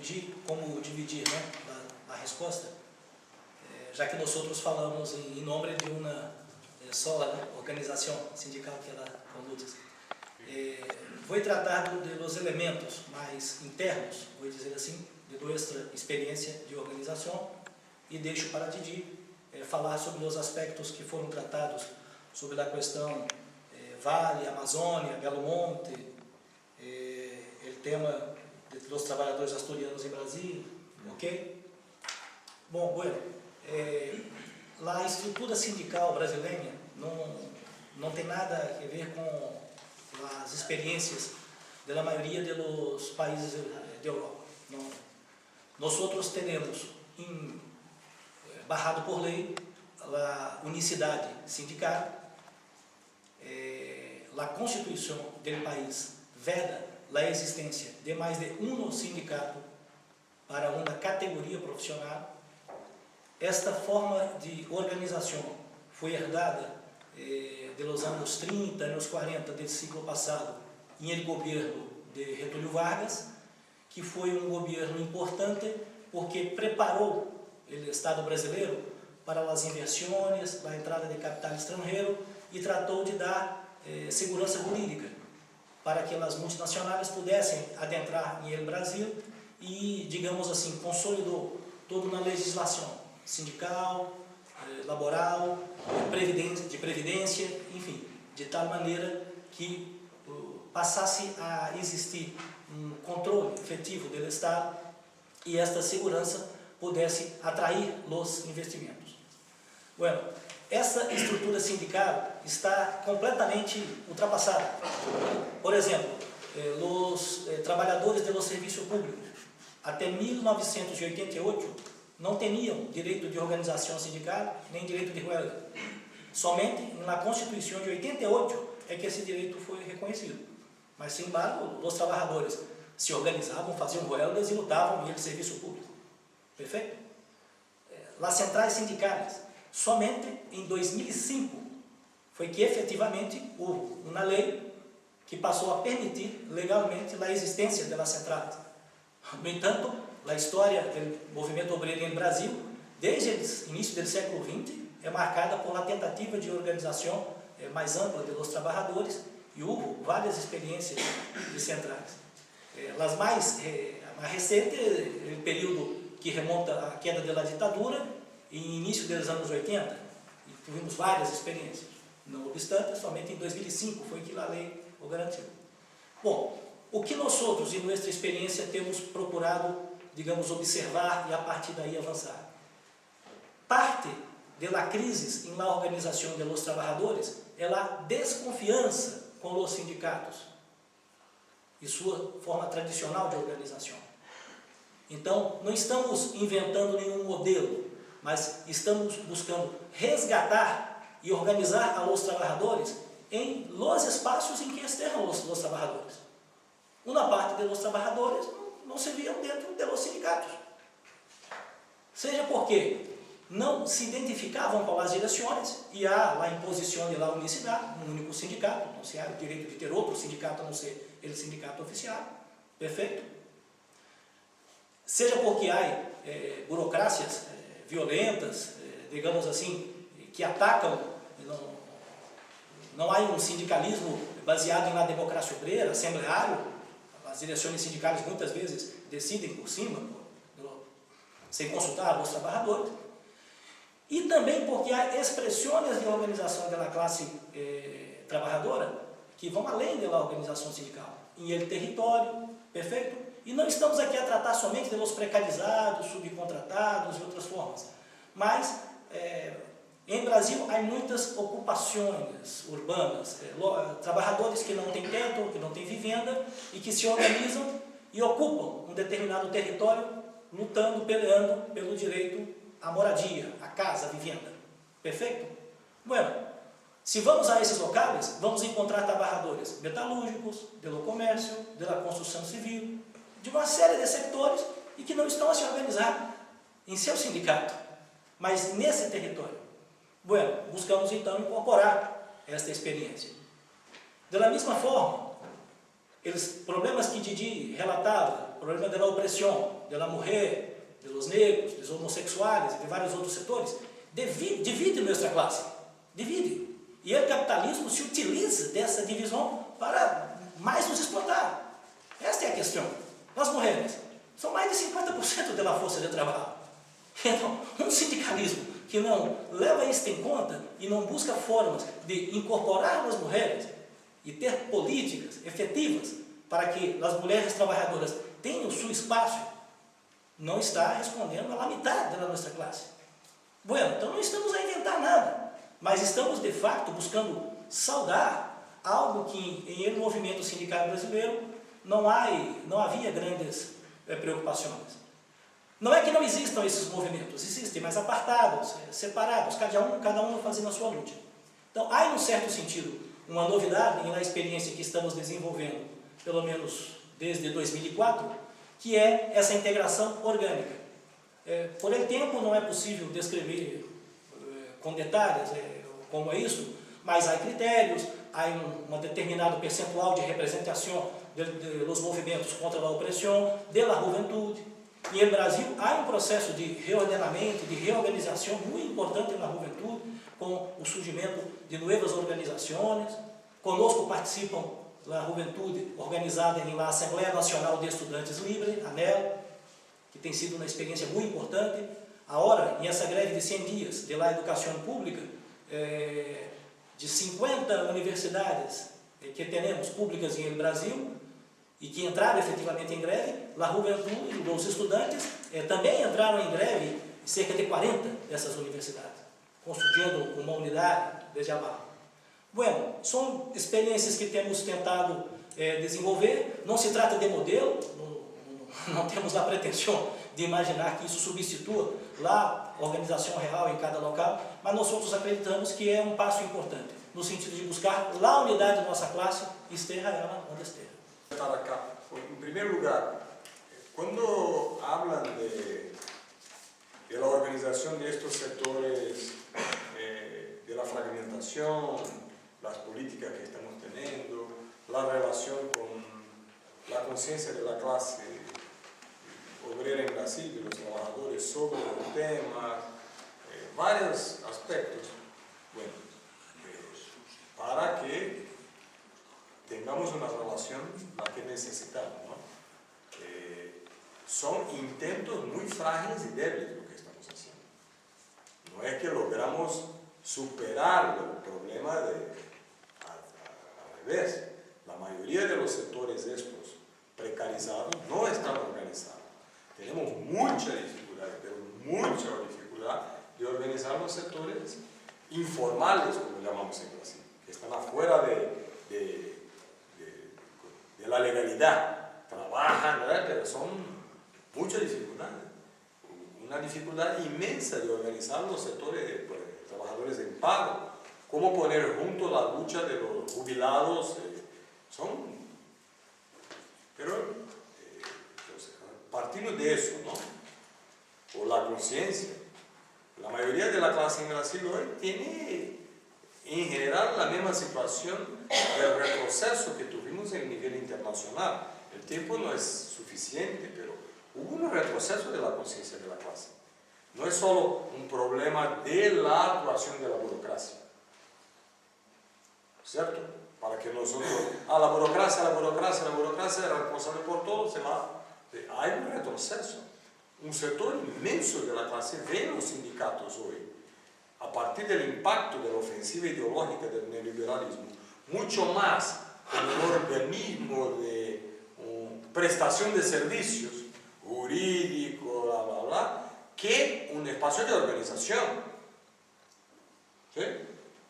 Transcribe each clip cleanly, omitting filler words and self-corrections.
dividir, como dividir, né, a resposta, já que nós outros falamos em nome de uma sola, né, organização sindical que ela conduz. Vou tratar dos elementos mais internos, vou dizer assim, de nossa experiência de organização e deixo para Didi falar sobre os aspectos que foram tratados sobre a questão Vale, Amazônia, Belo Monte, o tema dos trabalhadores asturianos em Brasil, ok? Bom, bueno, a estrutura sindical brasileira não tem nada a ver com as experiências da maioria dos países da Europa. Nós outros temos, barrado por lei, a unicidade sindical. A Constituição do país veda a existência de mais de um sindicato para uma categoria profissional. Esta forma de organização foi herdada dos anos 30, anos 40 do século passado, em governo de Getúlio Vargas, que foi um governo importante porque preparou o Estado brasileiro para as inversões, a entrada de capital estrangeiro e tratou de dar segurança jurídica para que as multinacionais pudessem adentrar em el Brasil e, digamos assim, consolidou toda uma legislação sindical, laboral, de previdência, enfim, de tal maneira que passasse a existir um controle efetivo do Estado e esta segurança pudesse atrair os investimentos. Bueno, essa estrutura sindical está completamente ultrapassada. Por exemplo, os trabalhadores do serviço público, até 1988, não tinham direito de organização sindical, nem direito de huelga. Somente na Constituição de 88 é que esse direito foi reconhecido. Mas, sem embargo, os trabalhadores se organizavam, faziam huelgas e lutavam no serviço público. Perfeito? As centrais sindicais, somente em 2005 foi que efetivamente houve uma lei que passou a permitir legalmente a existência das centrais. No entanto, a história do movimento obreiro no Brasil, desde o início do século XX, é marcada por uma tentativa de organização mais ampla dos trabalhadores e houve várias experiências de centrais. A mais recente, o período que remonta à queda da ditadura, e início dos anos 80, e tivemos várias experiências. Não obstante, somente em 2005 foi que a lei o garantiu. Bom, o que nós outros, em nossa experiência, temos procurado, digamos, observar e a partir daí avançar? Parte da crise na organização dos trabalhadores é a desconfiança com os sindicatos e sua forma tradicional de organização. Então, não estamos inventando nenhum modelo, mas estamos buscando resgatar e organizar os trabalhadores em los espaços em que estejam os trabalhadores. Uma parte dos trabalhadores não se viam dentro dos sindicatos. Seja porque não se identificavam com as direções e há a imposição da unicidade, um único sindicato, não se há o direito de ter outro sindicato a não ser o sindicato oficial. Perfeito? Seja porque há burocracias violentas, digamos assim, que atacam, não há um sindicalismo baseado na democracia obreira, assembleário, as direções sindicais muitas vezes decidem por cima, sem consultar os trabalhadores, e também porque há expressões de organização da classe trabalhadora que vão além da organização sindical, em el território, perfeito? E não estamos aqui a tratar somente dos precarizados, subcontratados e outras formas. Mas, em Brasil, há muitas ocupações urbanas, trabalhadores que não têm teto, que não têm vivenda e que se organizam e ocupam um determinado território, lutando, peleando pelo direito à moradia, à casa, à vivenda. Perfeito? Bueno, se vamos a esses locais, vamos encontrar trabalhadores metalúrgicos, do comércio, da construção civil, de uma série de sectores e que não estão a se organizar em seu sindicato, mas nesse território. Bueno, buscamos então incorporar esta experiência. Da mesma forma, os problemas que Didi relatava, problema da opressão, da mulher, dos negros, dos homossexuais e de vários outros setores, divide nossa classe, divide. E o capitalismo se utiliza dessa divisão para mais nos explotar. Esta é a questão. As mulheres são mais de 50% da força de trabalho. Então, um sindicalismo que não leva isso em conta e não busca formas de incorporar as mulheres e ter políticas efetivas para que as mulheres trabalhadoras tenham seu espaço, não está respondendo à metade da nossa classe. Bueno, então não estamos a inventar nada, mas estamos de fato buscando saudar algo que em el movimento sindical brasileiro não havia grandes preocupações. Não é que não existam esses movimentos, existem, mas apartados, separados, cada um fazendo a sua luta. Então, há, em um certo sentido, uma novidade na experiência que estamos desenvolvendo, pelo menos desde 2004, que é essa integração orgânica. Por el tempo, não é possível descrever com detalhes como é isso, mas há critérios, há um determinado percentual de representação dos movimentos contra a opressão, da juventude. E no Brasil há um processo de reordenamento, de reorganização muito importante na juventude, com o surgimento de novas organizações. Conosco participam a juventude organizada na Assembleia Nacional de Estudantes Livre, ANEL, que tem sido uma experiência muito importante. Agora, nessa greve de 100 dias de la educação pública, de 50 universidades que temos públicas no Brasil, e que entraram efetivamente em greve, a juventude, os estudantes também entraram em greve, cerca de 40 dessas universidades, construindo uma unidade desde abaixo. Bueno, são experiências que temos tentado desenvolver, não se trata de modelo, não temos a pretensão de imaginar que isso substitua a organização real em cada local, mas nós outros acreditamos que é um passo importante, no sentido de buscar a unidade da nossa classe, esteja ela onde esteja. Estar acá. En primer lugar, cuando hablan de la organización de estos sectores, de la fragmentación, las políticas que estamos teniendo, la relación con la conciencia de la clase obrera en Brasil, de los trabajadores sobre el tema, varios aspectos, bueno, para que tengamos una relación la que necesitamos, ¿no? Son intentos muy frágiles y débiles lo que estamos haciendo. No es que logramos superar el problema al revés. La mayoría de los sectores estos precarizados no están organizados. Tenemos mucha dificultad, pero mucha dificultad de organizar los sectores informales, como llamamos en Brasil, que están afuera de la legalidad, trabajan, ¿verdad? Pero son muchas dificultades, una dificultad inmensa de organizar los sectores de trabajadores en paro, cómo poner junto la lucha de los jubilados, pero partiendo de eso, ¿no? O la conciencia, la mayoría de la clase en Brasil hoy tiene en general la misma situación del retroceso que tuvimos en nivel internacional. El tiempo no es suficiente, pero hubo un retroceso de la conciencia de la clase. No es solo un problema de la actuación de la burocracia, ¿cierto? Para que nosotros, la burocracia es responsable por todo, se va. Hay un retroceso. Un sector inmenso de la clase ve en los sindicatos hoy, a partir del impacto de la ofensiva ideológica del neoliberalismo, mucho más como un organismo de prestación de servicios jurídico, bla, bla, bla, que un espacio de organización. ¿Sí?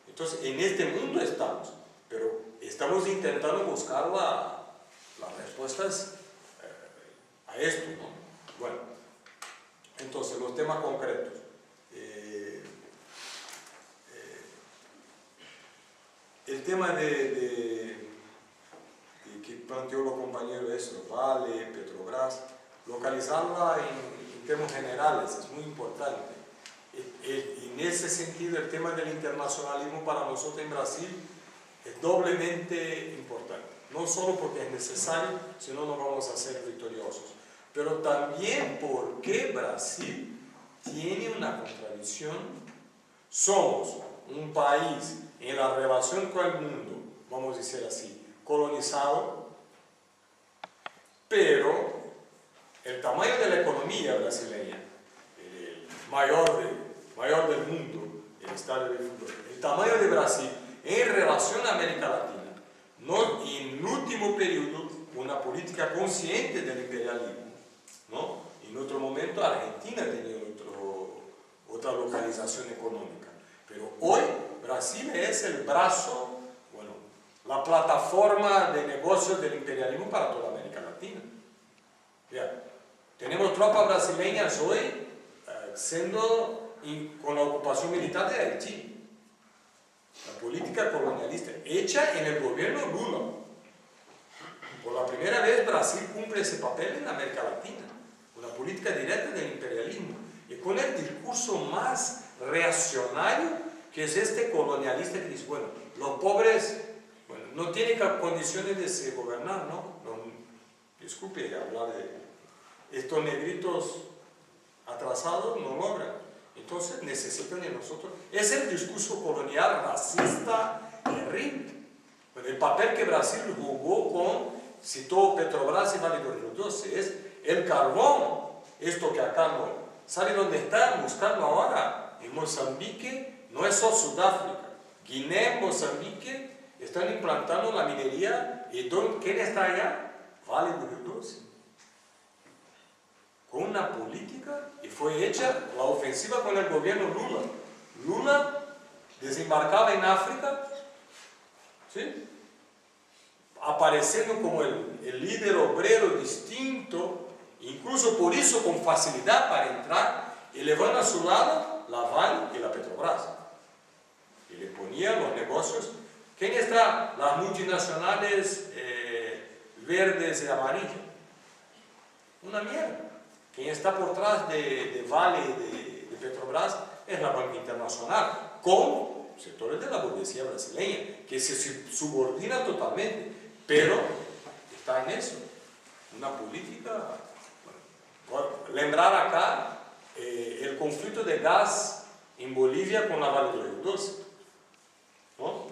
Entonces, en este mundo estamos, pero estamos intentando buscar las respuestas a esto, ¿no? Bueno, entonces, los temas concretos. El tema de que planteó los compañeros eso, Vale, Petrobras, localizarla en términos generales es muy importante. En ese sentido, el tema del internacionalismo para nosotros en Brasil es doblemente importante. No solo porque es necesario, sino no vamos a ser victoriosos. pero también porque Brasil tiene una contradicción. Somos un país en la relación con el mundo, vamos a decir así, colonizado, pero el tamaño de la economía brasileña, el mayor del mundo, el estadio de fútbol, el tamaño de Brasil en relación a América Latina, no, en el último periodo, una política consciente del imperialismo, ¿no? En otro momento Argentina tenía otra localización económica, pero hoy Brasil es el brazo, bueno, la plataforma de negocios del imperialismo para toda América Latina. Ya, tenemos tropas brasileñas hoy con la ocupación militar de Haití. La política colonialista hecha en el gobierno Lula. Por la primera vez Brasil cumple ese papel en América Latina, una política directa del imperialismo y con el discurso más reaccionario que es este colonialista que dice, bueno, los pobres no tienen condiciones de gobernar, ¿no? Disculpe hablar de estos negritos atrasados, no logran, entonces necesitan de nosotros. Es el discurso colonial racista terrible. El papel que Brasil jugó con, citó Petrobras y Vale do Rio Doce, es el carbón, esto que acá no. ¿Sabe dónde están buscando ahora? En Mozambique, no es solo Sudáfrica, Guinea, Mozambique, están implantando la minería. ¿Y quién está allá? Vale do Rio Doce. Con una política, y fue hecha la ofensiva con el gobierno Lula. Lula desembarcaba en África, ¿sí?, apareciendo como el líder obrero distinto, incluso por eso con facilidad para entrar, y llevando a su lado la Vale y la Petrobras. Y le ponían los negocios. ¿Quién está? Las multinacionales verdes y amarillas. Una mierda. Quien está por detrás de Vale y de Petrobras es la Banca Internacional, con sectores de la burguesía brasileña, que se subordina totalmente, pero está en eso. Una política. Bueno, lembrar acá el conflicto de gas en Bolivia con la Vale do Rio Doce, ¿no?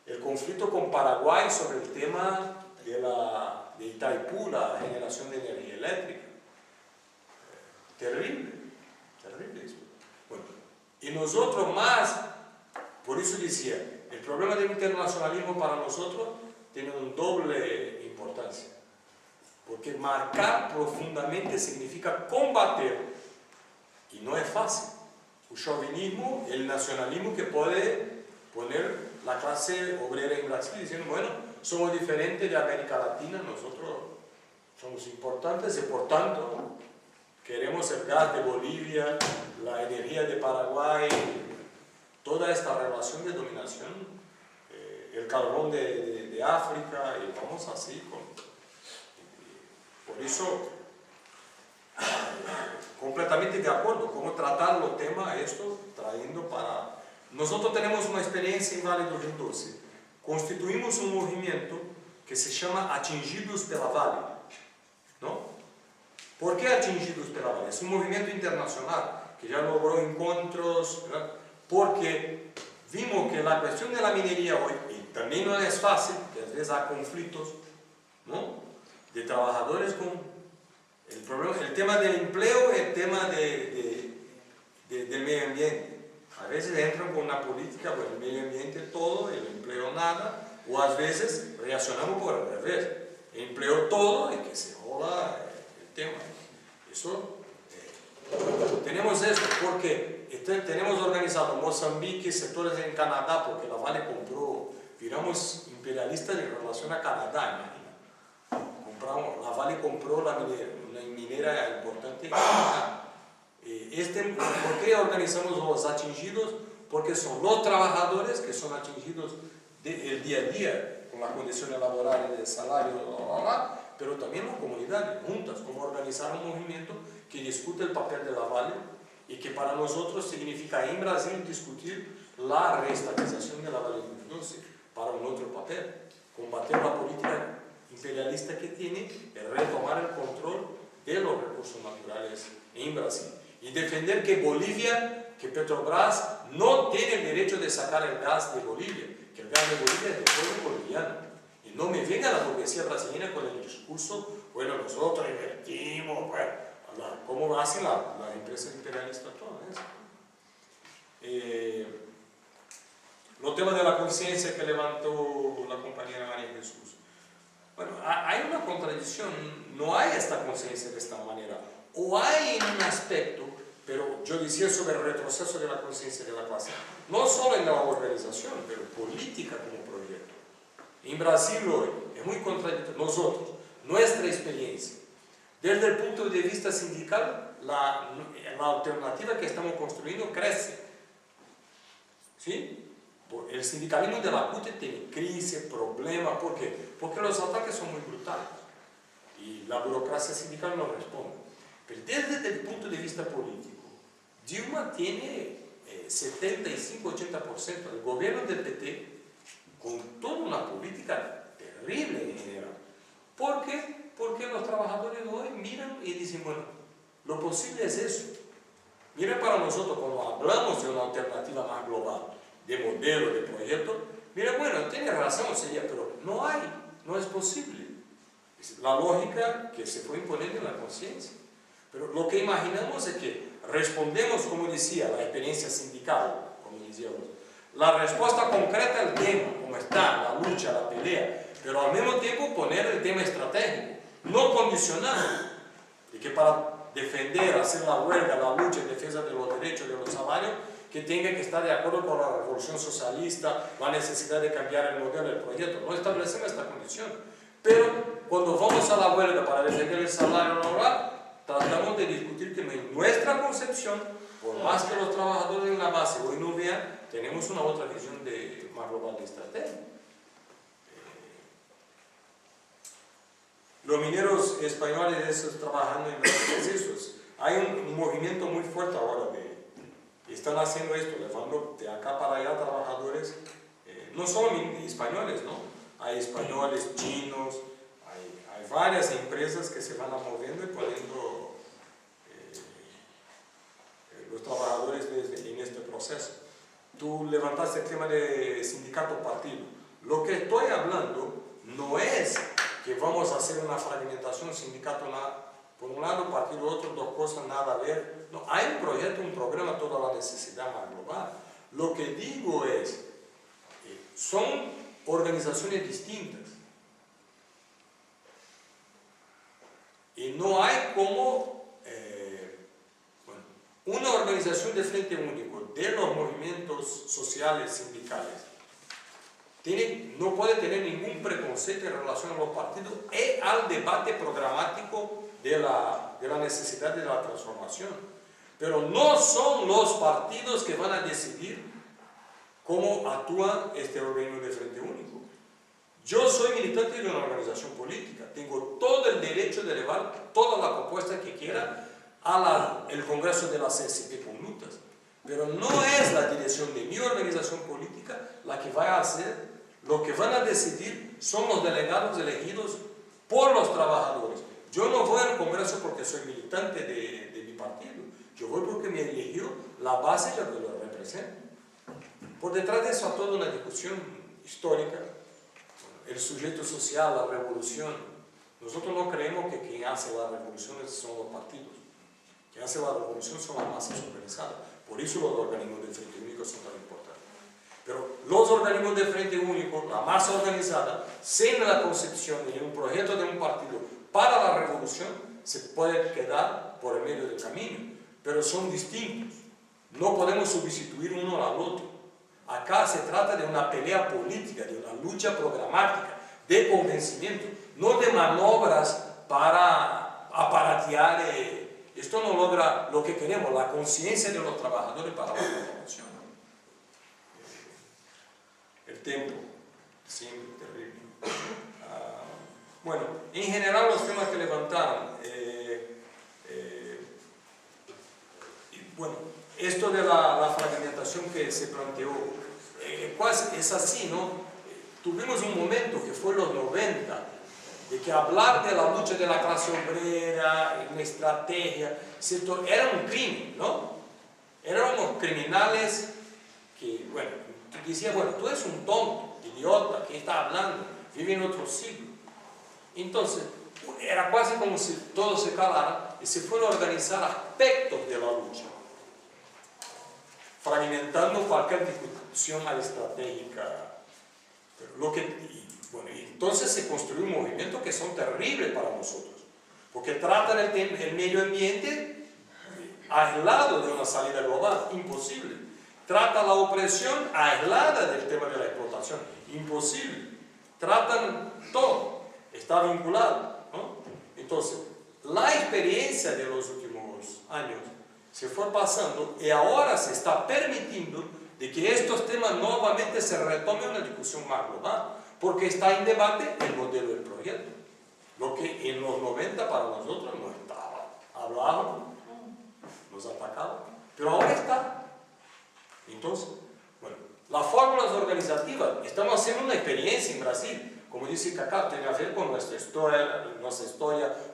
El conflicto con Paraguay sobre el tema de Itaipú, la generación de energía eléctrica. Terrible, terrible eso. Bueno, y nosotros más, por eso decía, el problema del internacionalismo para nosotros tiene una doble importancia, porque marcar profundamente significa combater, y no es fácil. El chauvinismo, el nacionalismo que puede poner la clase obrera en Brasil diciendo, bueno, somos diferentes de América Latina, nosotros somos importantes y por tanto queremos el gas de Bolivia, la energía de Paraguay, toda esta relación de dominación, el carbón de África, y vamos así. Por eso, completamente de acuerdo, cómo tratar los temas, esto, trayendo para... Nosotros tenemos una experiencia en Vale do Rio Doce. Constituimos un movimiento que se llama Atingidos pela Vale, ¿no? ¿Por qué Atingidos pela Vale? Es un movimiento internacional que ya logró encuentros, ¿verdad? Porque vimos que la cuestión de la minería hoy, y también no es fácil, que a veces hay conflictos, ¿no?, de trabajadores con el problema, el tema del empleo, el tema del medio ambiente. A veces entran con una política, bueno, el medio ambiente todo, el empleo nada, o a veces reaccionamos por el revés, el empleo todo y que se joda el tema. Eso, tenemos esto porque tenemos organizado Mozambique, sectores en Canadá, porque la Vale compró, viramos imperialistas en relación a Canadá, imagina. La Vale compró una minera importante en Canadá. ¿Por qué organizamos los atingidos? Porque son los trabajadores que son atingidos del día a día con las condiciones laborales de salario, pero también las comunidades juntas, como organizar un movimiento que discute el papel de la Vale y que para nosotros significa en Brasil discutir la reestatización de la Vale do Rio Doce para un otro papel, combater la política imperialista que tiene, retomar el control de los recursos naturales en Brasil y defender que Bolivia, que Petrobras no tiene el derecho de sacar el gas de Bolivia, que el gas de Bolivia es del pueblo boliviano. Y no me venga la burguesía brasileña con el discurso, bueno, nosotros invertimos, bueno, ¿cómo hacen las empresas imperialistas todas eso? Los temas de la conciencia que levantó la compañera María Jesús. Bueno, hay una contradicción, no hay esta conciencia de esta manera. O hay en un aspecto, pero yo decía sobre el retroceso de la conciencia de la clase, no solo en la organización, pero política como proyecto. En Brasil hoy es muy contradictorio. Nosotros, nuestra experiencia, desde el punto de vista sindical, la alternativa que estamos construyendo crece. ¿Sí? El sindicalismo de la CUT tiene crisis, problemas. ¿Por qué? Porque los ataques son muy brutales y la burocracia sindical no responde. Pero desde el punto de vista político, Dilma tiene 75-80%. El gobierno del PT, con toda una política terrible en general. ¿Por qué? Porque los trabajadores hoy miran y dicen, bueno, lo posible es eso. Miren para nosotros, cuando hablamos de una alternativa más global, de modelo, de proyecto, mira, bueno, tiene razón, sería, pero no hay, no es posible. Es la lógica que se fue imponiendo en la conciencia. Pero lo que imaginamos es que respondemos, como decía, la experiencia sindical, como decíamos, la respuesta concreta al tema, como está, la lucha, la pelea, pero al mismo tiempo poner el tema estratégico, no condicionado, y que para defender, hacer la huelga, la lucha en defensa de los derechos de los salarios, que tenga que estar de acuerdo con la revolución socialista, la necesidad de cambiar el modelo del proyecto. No establecemos esta condición. Pero cuando vamos a la huelga para defender el salario laboral, tratamos de discutir que en nuestra concepción, por más que los trabajadores en la base hoy no vean, tenemos una otra visión más global de estrategia. Los mineros españoles esos trabajando en procesos, hay un movimiento muy fuerte ahora están haciendo esto, levando de acá para allá trabajadores, no solo españoles, ¿no? Hay españoles, chinos, hay varias empresas que se van moviendo y poniendo los trabajadores en este proceso. Tú levantaste el tema de sindicato partido. Lo que estoy hablando no es que vamos a hacer una fragmentación sindicato por un lado, partido otro, dos cosas, nada a ver. No, hay un proyecto, un programa, toda la necesidad más global. Lo que digo es, son organizaciones distintas. Y no hay como una organización de frente único de los movimientos sociales, sindicales. No puede tener ningún preconcepto en relación a los partidos y al debate programático de la necesidad de la transformación. Pero no son los partidos que van a decidir cómo actúa este organismo de frente único. Yo soy militante de una organización política, tengo todo el derecho de elevar toda la propuesta que quiera al Congreso de la CSP con lutas. Pero no es la dirección de mi organización política la que va a hacer. Lo que van a decidir son los delegados elegidos por los trabajadores. Yo no voy al Congreso porque soy militante de mi partido. Yo voy porque me eligió la base ya que lo representa. Por detrás de eso hay toda una discusión histórica. El sujeto social, la revolución. Nosotros no creemos que quien hace las revoluciones son los partidos. Quien hace la revolución son las masas organizadas. Por eso los organismos de Frente Único son tan importantes. Pero los organismos de Frente Único, la masa organizada, sin la concepción de un proyecto de un partido para la revolución, se puede quedar por el medio del camino, pero son distintos. No podemos sustituir uno al otro. Acá se trata de una pelea política, de una lucha programática, de convencimiento, no de manobras para aparatear. Esto no logra lo que queremos, la conciencia de los trabajadores para la revolución. El tiempo, siempre terrible. Bueno, en general los temas que levantaron, bueno, esto de la fragmentación que se planteó, es así, ¿no? Tuvimos un momento que fue los 90, de que hablar de la lucha de la clase obrera, una estrategia, era un crimen, ¿no? Eran unos criminales que, bueno, que decían, bueno, tú eres un tonto, idiota, ¿qué está hablando? Vive en otro siglo. Entonces, era casi como si todo se calara y se fueron a organizar aspectos de la lucha, fragmentando cualquier discusión más estratégica. Entonces se construyó un movimiento que son terribles para nosotros, porque tratan el medio ambiente aislado de una salida global, imposible. Trata la opresión aislada del tema de la explotación, imposible. Tratan todo, está vinculado, ¿no? Entonces, la experiencia de los últimos años se fue pasando y ahora se está permitiendo de que estos temas nuevamente se retomen una discusión más global, porque está en debate el modelo del proyecto, lo que en los 90 para nosotros no estaba. Hablaban, nos atacaban, pero ahora está. Entonces, bueno, las fórmulas organizativas, estamos haciendo una experiencia en Brasil, como dice Cacá, tiene que ver con nuestra historia,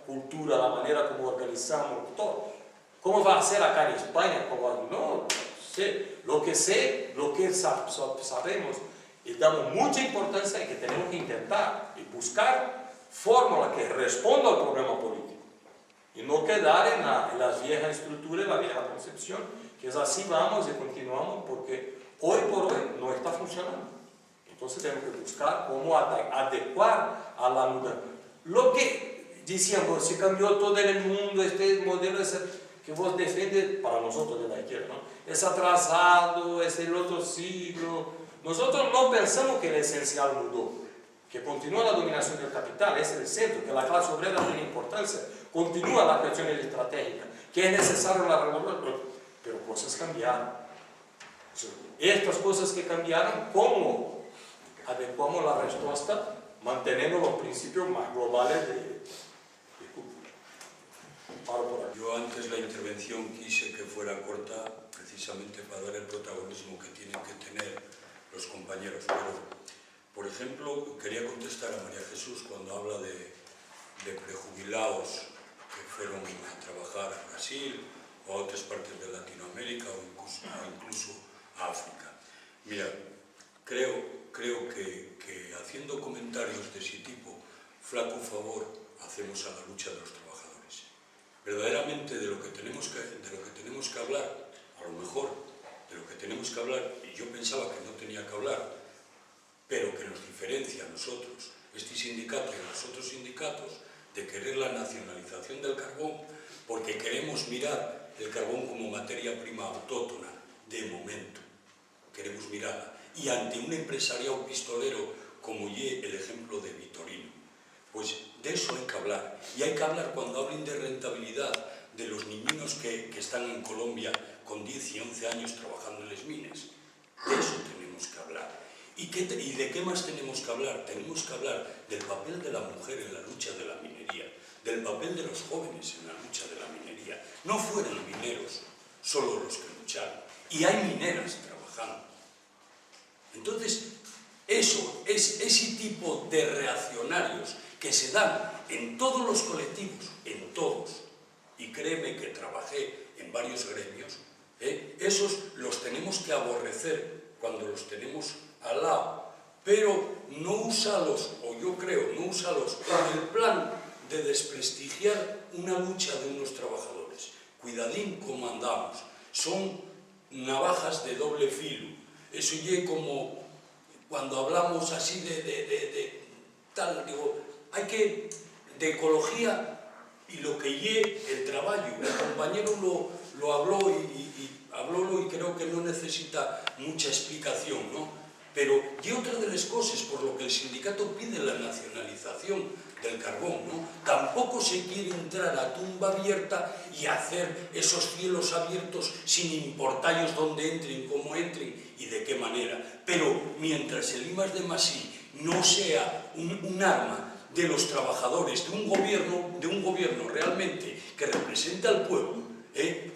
cultura, la manera como organizamos todo. ¿Cómo va a ser acá en España? No sé. Lo que sabemos y damos mucha importancia y que tenemos que intentar y buscar fórmulas que respondan al problema político y no quedar en las viejas estructuras, la vieja concepción, que es así vamos y continuamos porque hoy por hoy no está funcionando. Entonces tenemos que buscar cómo adecuar a la mudanza. Lo que decíamos, se cambió todo en el mundo, este modelo que vos defendes, para nosotros de la izquierda, ¿no? Es atrasado, es el otro siglo. Nosotros no pensamos que el esencial mudó, que continúa la dominación del capital, es el centro, que la clase obrera tiene importancia, continúa la cuestión estratégica, que es necesario la revolución, pero cosas cambiaron. Estas cosas que cambiaron, ¿cómo adecuamos la respuesta manteniendo los principios más globales de Yo antes la intervención quise que fuera corta precisamente para dar el protagonismo que tienen que tener los compañeros, pero por ejemplo quería contestar a María Jesús cuando habla de prejubilados que fueron a trabajar a Brasil o a otras partes de Latinoamérica o incluso a África. Mira, creo que haciendo comentarios de ese tipo, flaco favor hacemos a la lucha de los trabajadores. Verdaderamente de lo que tenemos que hablar, a lo mejor de lo que tenemos que hablar, y yo pensaba que no tenía que hablar, pero que nos diferencia a nosotros, este sindicato y a los otros sindicatos, de querer la nacionalización del carbón, porque queremos mirar el carbón como materia prima autóctona, de momento, queremos mirarla, y ante un empresariado pistolero como el ejemplo de Vitorino. Pues de eso hay que hablar, y hay que hablar cuando hablen de rentabilidad de los niños que están en Colombia con 10 y 11 años trabajando en las minas. De eso tenemos que hablar. ¿Y de qué más tenemos que hablar? Tenemos que hablar del papel de la mujer en la lucha de la minería, del papel de los jóvenes en la lucha de la minería. No fueron mineros solo los que lucharon, y hay mineras trabajando. Entonces, eso es ese tipo de reaccionarios que se dan en todos los colectivos, en todos, y créeme que trabajé en varios gremios, esos los tenemos que aborrecer cuando los tenemos al lado, pero no úsalos, o yo creo, no úsalos con el plan de desprestigiar una lucha de unos trabajadores. Cuidadín como andamos, son navajas de doble filo. Eso ya como cuando hablamos así de tal, digo, hay que, de ecología y lo que el trabajo, el compañero lo habló y creo que no necesita mucha explicación, ¿no? Pero y otra de las cosas por lo que el sindicato pide la nacionalización del carbón, ¿no? Tampoco se quiere entrar a tumba abierta y hacer esos cielos abiertos sin importarlos dónde entren, cómo entren y de qué manera. Pero mientras el I+D+I no sea un arma de los trabajadores, de un gobierno realmente que represente al pueblo,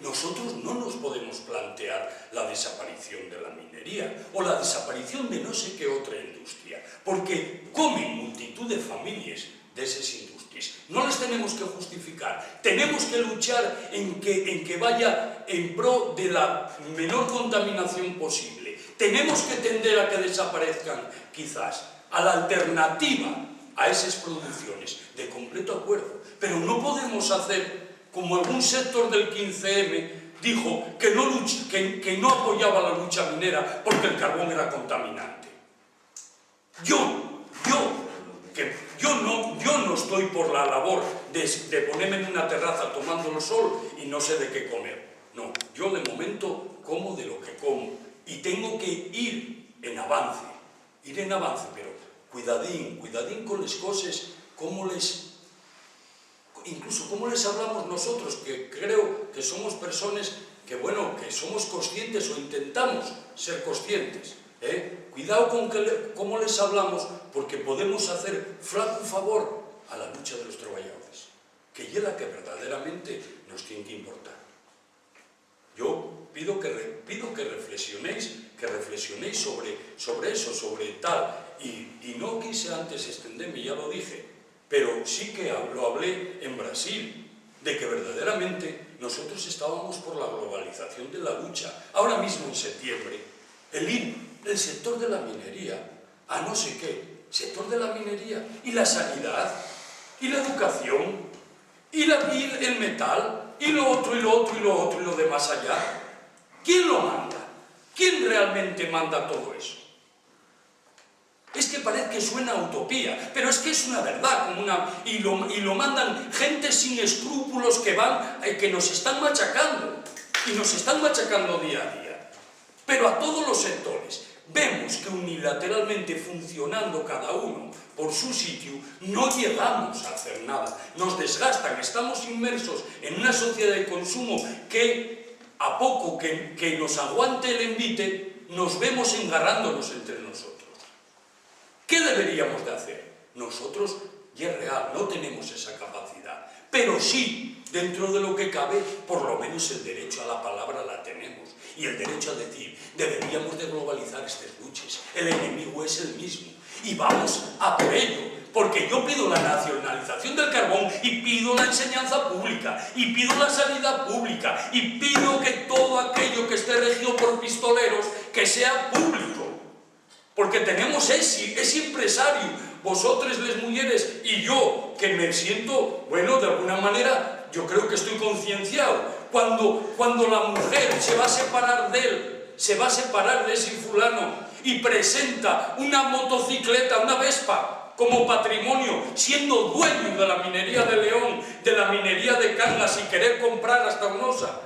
nosotros no nos podemos plantear la desaparición de la minería o la desaparición de no sé qué otra industria, porque comen multitud de familias esas industrias. No les tenemos que justificar, tenemos que luchar en que vaya en pro de la menor contaminación posible. Tenemos que tender a que desaparezcan, quizás, a la alternativa a esas producciones, de completo acuerdo. Pero no podemos hacer como algún sector del 15M dijo que no apoyaba la lucha minera porque el carbón era contaminante. Yo no estoy por la labor de ponerme en una terraza tomando el sol y no sé de qué comer. No, yo de momento como de lo que como y tengo que ir en avance, pero cuidadín con las cosas, incluso cómo les hablamos nosotros, que creo que somos personas que, bueno, que somos conscientes o intentamos ser conscientes. Cuidado con cómo les hablamos, porque podemos hacer flaco favor a la lucha de los trabajadores, que es la que verdaderamente nos tiene que importar. Yo pido que reflexionéis sobre eso, sobre tal, y no quise antes extenderme, ya lo dije, pero sí que lo hablé en Brasil, de que verdaderamente nosotros estábamos por la globalización de la lucha. Ahora mismo en septiembre, el sector de la minería, a no sé qué, sector de la minería, y la sanidad, y la educación, y el metal, y lo otro, y lo otro, y lo otro, y lo de más allá. ¿Quién lo manda? ¿Quién realmente manda todo eso? Es que parece que suena a utopía, pero es que es una verdad, y lo mandan gente sin escrúpulos que nos están machacando, y nos están machacando día a día. Pero a todos los sectores, vemos que unilateralmente funcionando cada uno por su sitio, no llegamos a hacer nada, nos desgastan, estamos inmersos en una sociedad de consumo que a poco que nos aguante el envite, nos vemos engarrándonos entre nosotros. ¿Qué deberíamos de hacer? Nosotros, y es real, no tenemos esa capacidad, pero sí, dentro de lo que cabe, por lo menos el derecho a la palabra la tenemos, y el derecho a decir, deberíamos de globalizar estas luchas, el enemigo es el mismo, y vamos a por ello, porque yo pido la nacionalización del carbón, y pido la enseñanza pública, y pido la sanidad pública, y pido que todo aquello que esté regido por pistoleros, que sea público. Porque tenemos ese empresario, vosotros las mujeres y yo, que me siento, bueno, de alguna manera, yo creo que estoy concienciado. Cuando la mujer se va a separar de él, se va a separar de ese fulano y presenta una motocicleta, una Vespa, como patrimonio, siendo dueño de la minería de León, de la minería de Cangas y querer comprar hasta un osa.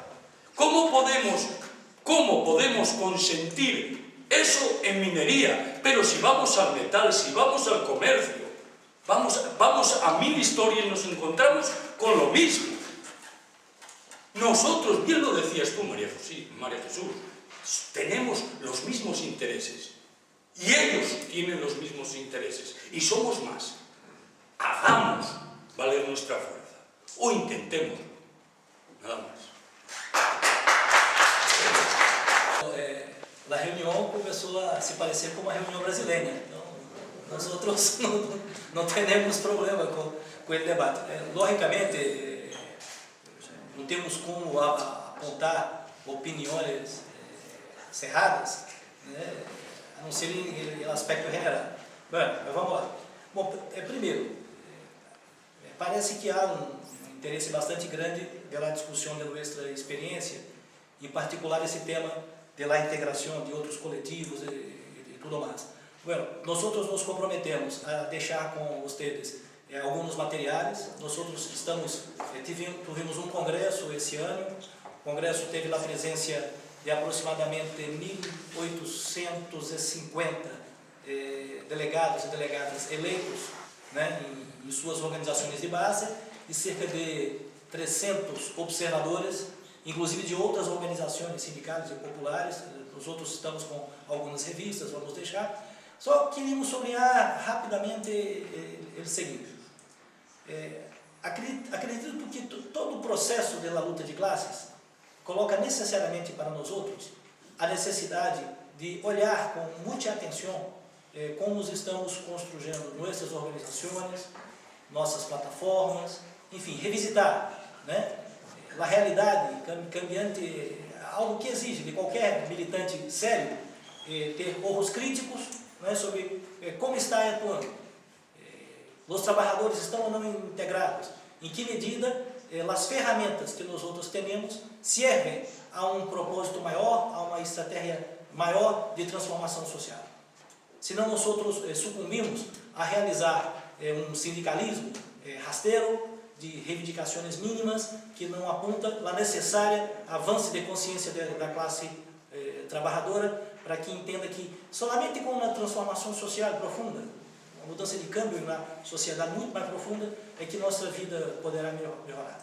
¿Cómo podemos consentir eso en minería? Pero si vamos al metal, si vamos al comercio, vamos a mil historias y nos encontramos con lo mismo. Nosotros, bien lo decías tú, María Jesús, tenemos los mismos intereses y ellos tienen los mismos intereses y somos más. Hagamos valer nuestra fuerza o intentemos, nada más. La reunião começou a se parecer com uma reunião brasileira. Então, nós outros não temos problema com o debate. Logicamente, não temos como apontar opiniões cerradas, né, a não ser em aspecto general. Bueno, vamos lá. Bom, primeiro, parece que há um interesse bastante grande pela discussão de nossa experiência, em particular esse tema de la integração de outros coletivos e tudo mais. Bueno, nós nos comprometemos a deixar com vocês alguns materiais. Nós tivemos um congresso esse ano. O congresso teve a presença de aproximadamente 1.850 delegados e delegadas eleitos, né, em suas organizações de base, e cerca de 300 observadores, inclusive de outras organizações sindicais e populares. Nós outros estamos com algumas revistas, vamos deixar. Só queríamos sublinhar rapidamente o seguinte. Acredito que todo o processo da luta de classes coloca necessariamente para nós outros a necessidade de olhar com muita atenção como estamos construindo nossas organizações, nossas plataformas, enfim, revisitar, né, a realidade cambiante, algo que exige de qualquer militante sério, ter ojos críticos, né, sobre como está atuando. Os trabalhadores estão ou não integrados? Em que medida as ferramentas que nós outros temos servem a um propósito maior, a uma estratégia maior de transformação social? Senão nós outros sucumbimos a realizar um sindicalismo rasteiro, de reivindicações mínimas, que não aponta a necessária avanço de consciência da classe trabalhadora, para que entenda que somente com uma transformação social profunda, uma mudança de câmbio na sociedade muito mais profunda, é que nossa vida poderá melhorar.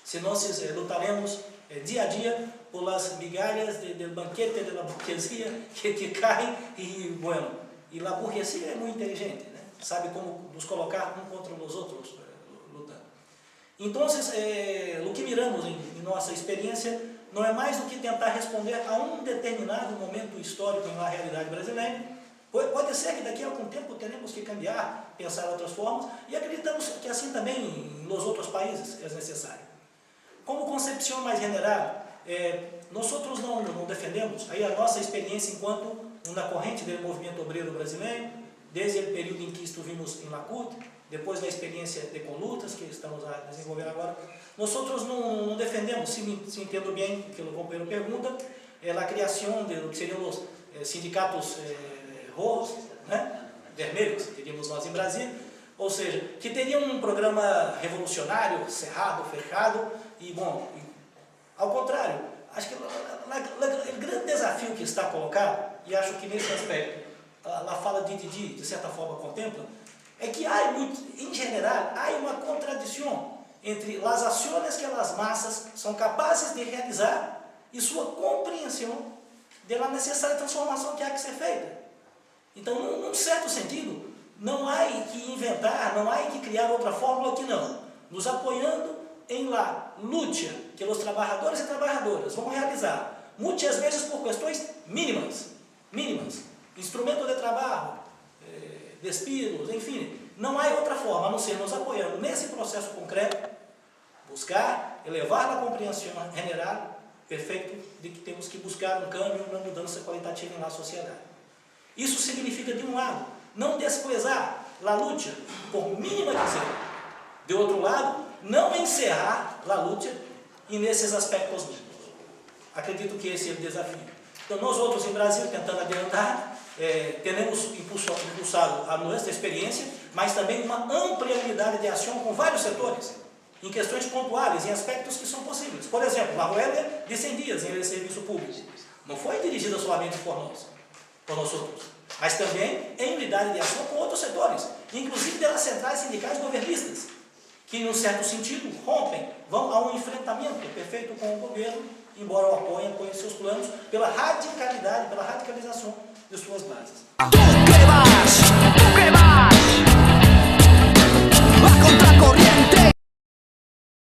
Se nós lutaremos dia a dia por as migalhas do banquete da burguesia que caem, e bueno, e a burguesia é muito inteligente, né? Sabe como nos colocar um contra os outros lutando. Então, o que miramos em nossa experiência não é mais do que tentar responder a um determinado momento histórico na realidade brasileira. Pode ser que daqui a algum tempo teremos que cambiar, pensar outras formas, e acreditamos que assim também nos outros países é necessário. Como concepção mais general, nós outros não defendemos aí a nossa experiência enquanto uma corrente do movimento obreiro brasileiro, desde o período em que estivemos em LACUT, depois da experiência de conlutas que estamos a desenvolver agora. Nós outros não defendemos, se entendo bem o que o companheiro pergunta, a criação do que seriam os sindicatos rojos, né? Vermelhos, teríamos nós em Brasília, ou seja, que teriam um programa revolucionário, cerrado, fechado, e bom, ao contrário, acho que o grande desafio que está colocado, e acho que nesse aspecto a fala de Didi, de certa forma, contempla, é que há, em geral, há uma contradição entre as ações que as massas são capazes de realizar e sua compreensão da necessária transformação que há que ser feita. Então, num certo sentido, não há que inventar, não há que criar outra fórmula que não, nos apoiando em la luta que os trabalhadores e trabalhadoras vão realizar, muitas vezes por questões mínimas, instrumento de trabalho, despidos, enfim, não há outra forma a não ser nos apoiando nesse processo concreto, buscar elevar a compreensão general, perfeito, de que temos que buscar um câmbio, uma mudança qualitativa na sociedade. Isso significa, de um lado, não desprezar a luta, por mínima que seja. De outro lado, não encerrar a luta e nesses aspectos mínimos. Acredito que esse é o desafio. Então, nós outros em Brasil, tentando adiantar, temos impulsado a nossa experiência, mas também uma ampla unidade de ação com vários setores, em questões pontuais, em aspectos que são possíveis. Por exemplo, a huelga de 100 dias em serviço público não foi dirigida somente por nós outros, mas também em unidade de ação com outros setores, inclusive das centrais sindicais governistas, que, em um certo sentido, vão a um enfrentamento perfeito com o governo, embora o apoiem seus planos, pela radicalidade, pela radicalização de suas bases.